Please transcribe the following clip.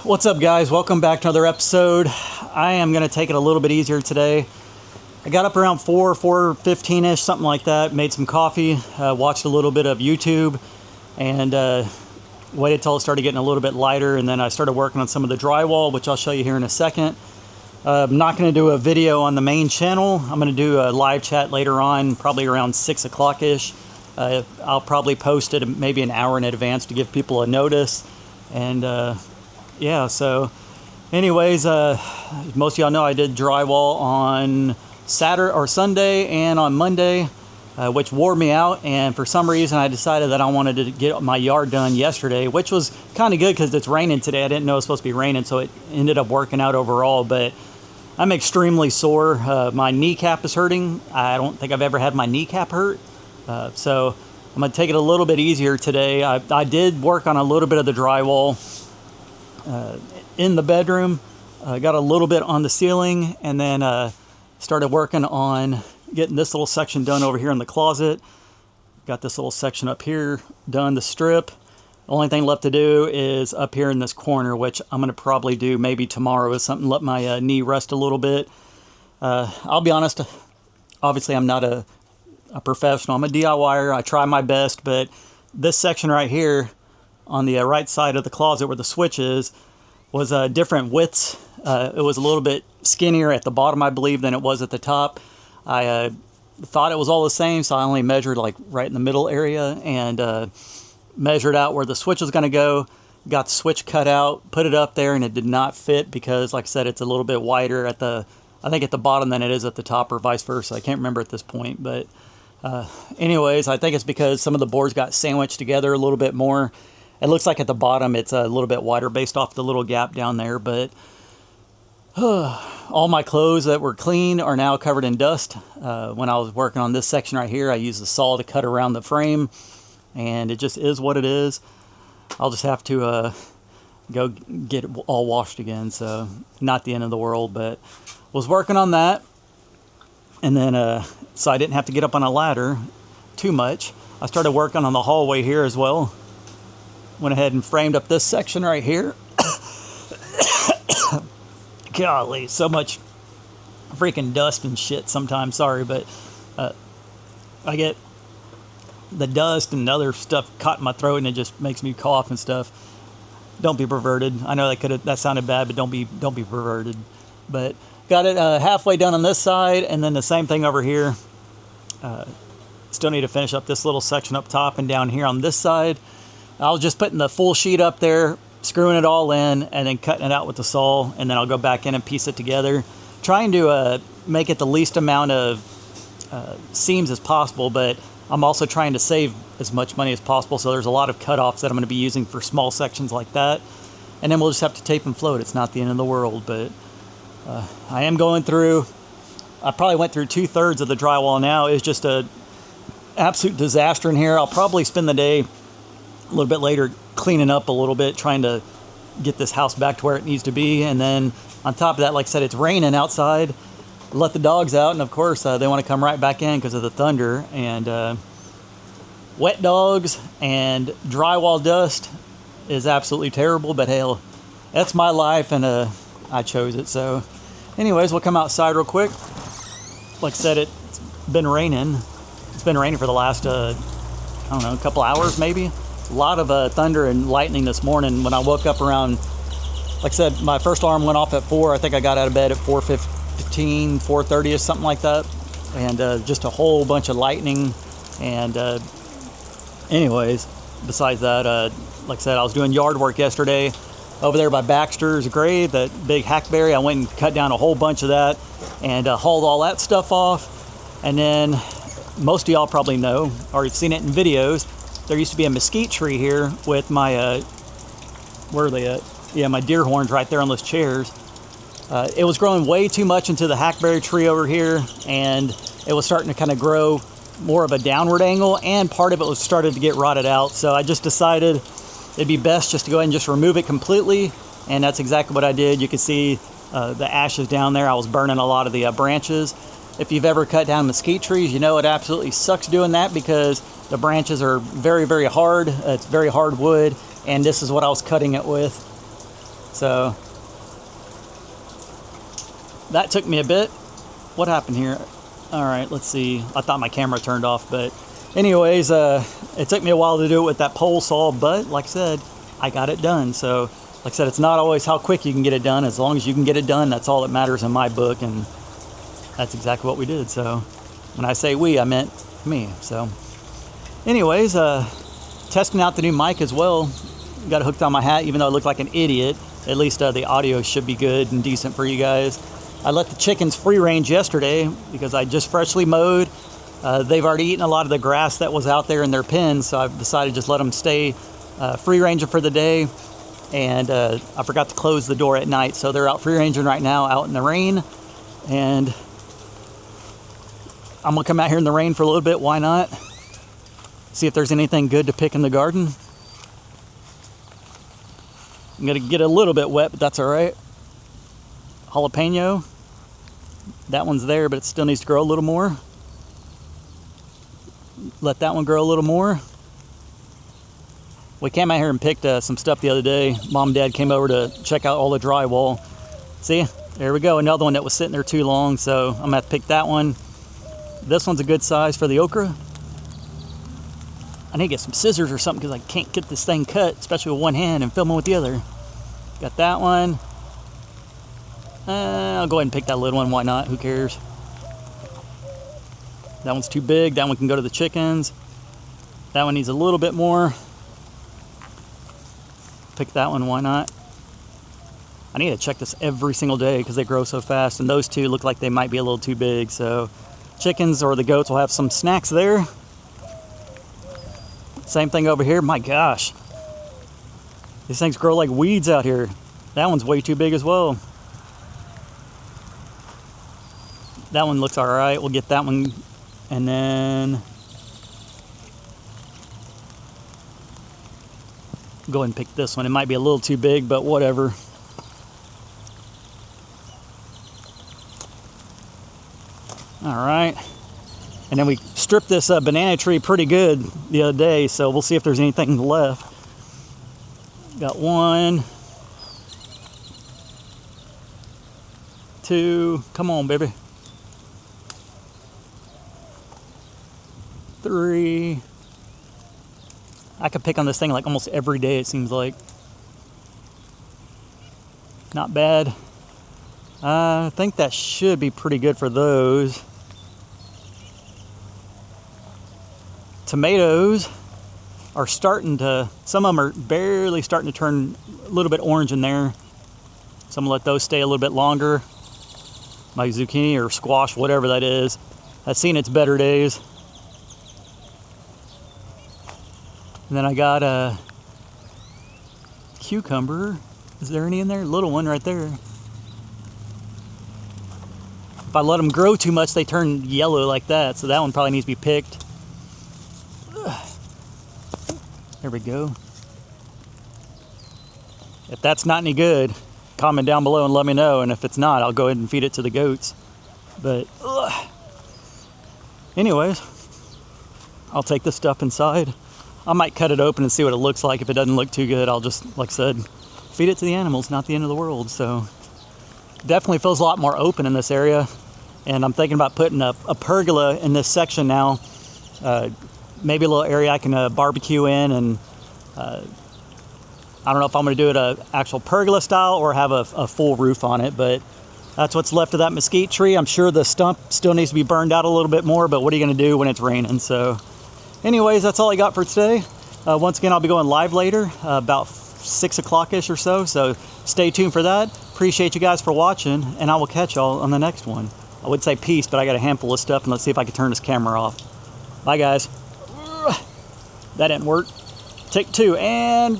What's up, guys? Welcome back to another episode. I am going to take it a little bit easier today. I got up around 4:15ish, something like that, made some coffee, watched a little bit of YouTube, and waited till it started getting a little bit lighter, and then I started working on some of the drywall, which I'll show you here in a second. I'm not going to do a video on the main channel. I'm going to do a live chat later on, probably around 6 o'clock-ish. I'll probably post it maybe an hour in advance to give people a notice. And yeah, so anyways, most of y'all know I did drywall on Saturday or Sunday and on Monday, which wore me out. And for some reason, I decided that I wanted to get my yard done yesterday, which was kind of good because it's raining today. I didn't know it was supposed to be raining, so it ended up working out overall. But I'm extremely sore. My kneecap is hurting. I don't think I've ever had my kneecap hurt. So I'm going to take it a little bit easier today. I did work on a little bit of the drywall in the bedroom. Got a little bit on the ceiling, and then started working on getting this little section done over here in the closet. Got this little section up here done, the strip. The only thing left to do is up here in this corner, which I'm going to probably do maybe tomorrow is something, let my knee rest a little bit. I'll be honest, obviously I'm not a professional. I'm a DIYer. I try my best, but this section right here on the right side of the closet where the switch is was different widths. It was a little bit skinnier at the bottom, I believe, than it was at the top. I thought it was all the same, so I only measured like right in the middle area and measured out where the switch was going to go. Got the switch cut out, put it up there, and it did not fit because, like I said, it's a little bit wider at the, I think at the bottom than it is at the top, or vice versa. I can't remember at this point, but anyways, I think it's because some of the boards got sandwiched together a little bit more. It looks like at the bottom it's a little bit wider based off the little gap down there, but all my clothes that were clean are now covered in dust. When I was working on this section right here, I used the saw to cut around the frame, and it just is what it is. I'll just have to go get it all washed again, so not the end of the world, but was working on that. And then, so I didn't have to get up on a ladder too much. I started working on the hallway here as well. Went ahead and framed up this section right here. Golly, so much freaking dust and shit sometimes, sorry, but I get the dust and other stuff caught in my throat, and it just makes me cough and stuff. Don't be perverted. I know that sounded bad, but don't be perverted. But got it halfway done on this side, and then the same thing over here. Still need to finish up this little section up top and down here on this side. I was just putting the full sheet up there, screwing it all in, and then cutting it out with the saw, and then I'll go back in and piece it together. Trying to make it the least amount of seams as possible, but I'm also trying to save as much money as possible, so there's a lot of cutoffs that I'm going to be using for small sections like that. And then we'll just have to tape and float. It's not the end of the world, but I am going through, I probably went through 2/3 of the drywall now. It's just a absolute disaster in here. I'll probably spend the day a little bit later cleaning up a little bit, trying to get this house back to where it needs to be. And then on top of that, like I said, it's raining outside. Let the dogs out, and of course they want to come right back in because of the thunder. And wet dogs and drywall dust is absolutely terrible, but hell, that's my life, and I chose it. So anyways, we'll come outside real quick. Like I said, it's been raining. It's been raining for the last I don't know, a couple hours maybe. A lot of thunder and lightning this morning. When I woke up around, like I said, my first alarm went off at 4. I think I got out of bed at 4:15, 4:30 or something like that. And just a whole bunch of lightning. And anyways, besides that, like I said, I was doing yard work yesterday over there by Baxter's grave, that big hackberry. I went and cut down a whole bunch of that and hauled all that stuff off. And then most of y'all probably know, or you've seen it in videos, there used to be a mesquite tree here with my, where are they at? Yeah, my deer horns right there on those chairs. It was growing way too much into the hackberry tree over here, and it was starting to kind of grow more of a downward angle, and part of it was started to get rotted out. So I just decided it'd be best just to go ahead and just remove it completely, and that's exactly what I did. You can see the ashes down there. I was burning a lot of the branches. If you've ever cut down mesquite trees, you know it absolutely sucks doing that because the branches are very, very hard. It's very hard wood, and this is what I was cutting it with. So that took me a bit. What happened here? All right, let's see. I thought my camera turned off, but anyways, it took me a while to do it with that pole saw, but like I said, I got it done. So like I said, it's not always how quick you can get it done. As long as you can get it done, that's all that matters in my book, and that's exactly what we did. So when I say we, I meant me. So anyways, testing out the new mic as well. Got it hooked on my hat, even though I look like an idiot. At least the audio should be good and decent for you guys. I let the chickens free range yesterday because I just freshly mowed. They've already eaten a lot of the grass that was out there in their pens, so I've decided to just let them stay free ranging for the day. And I forgot to close the door at night, so they're out free ranging right now, out in the rain. And I'm gonna come out here in the rain for a little bit. Why not? See if there's anything good to pick in the garden. I'm gonna get a little bit wet, but that's all right. Jalapeno. That one's there, but it still needs to grow a little more. Let that one grow a little more. We came out here and picked some stuff the other day. Mom and Dad came over to check out all the drywall. See, there we go. Another one that was sitting there too long, so I'm gonna have to pick that one. This one's a good size for the okra. I need to get some scissors or something because I can't get this thing cut, especially with one hand and filming with the other. Got that one. I'll go ahead and pick that little one. Why not? Who cares? That one's too big. That one can go to the chickens. That one needs a little bit more. Pick that one. Why not? I need to check this every single day because they grow so fast. And those two look like they might be a little too big. So chickens or the goats will have some snacks there. Same thing over here. My gosh. These things grow like weeds out here. That one's way too big as well. That one looks all right. We'll get that one. And then go ahead and pick this one. It might be a little too big, but whatever. All right. And then we stripped this banana tree pretty good the other day, so we'll see if there's anything left. Got 1, 2, come on, baby. 3. I could pick on this thing like almost every day, it seems like. Not bad. I think that should be pretty good for those. Tomatoes are starting to, some of them are barely starting to turn a little bit orange in there. So I'm gonna let those stay a little bit longer. My zucchini or squash, whatever that is, has seen its better days. And then I got a cucumber. Is there any in there? Little one right there. If I let them grow too much, they turn yellow like that. So that one probably needs to be picked. There we go. If that's not any good, comment down below and let me know. And if it's not, I'll go ahead and feed it to the goats. But anyways, I'll take this stuff inside. I might cut it open and see what it looks like. If it doesn't look too good, I'll just, like I said, feed it to the animals. Not the end of the world. So definitely feels a lot more open in this area. And I'm thinking about putting a pergola in this section now. Maybe a little area I can barbecue in, and I don't know if I'm going to do it a actual pergola style or have a full roof on it, but that's what's left of that mesquite tree. I'm sure the stump still needs to be burned out a little bit more, but what are you going to do when it's raining? So anyways, that's all I got for today. Once again, I'll be going live later, about 6 o'clock-ish or so stay tuned for that. Appreciate you guys for watching, and I will catch y'all on the next one. I would say peace, but I got a handful of stuff, and let's see if I can turn this camera off. Bye, guys. That didn't work. Take 2, and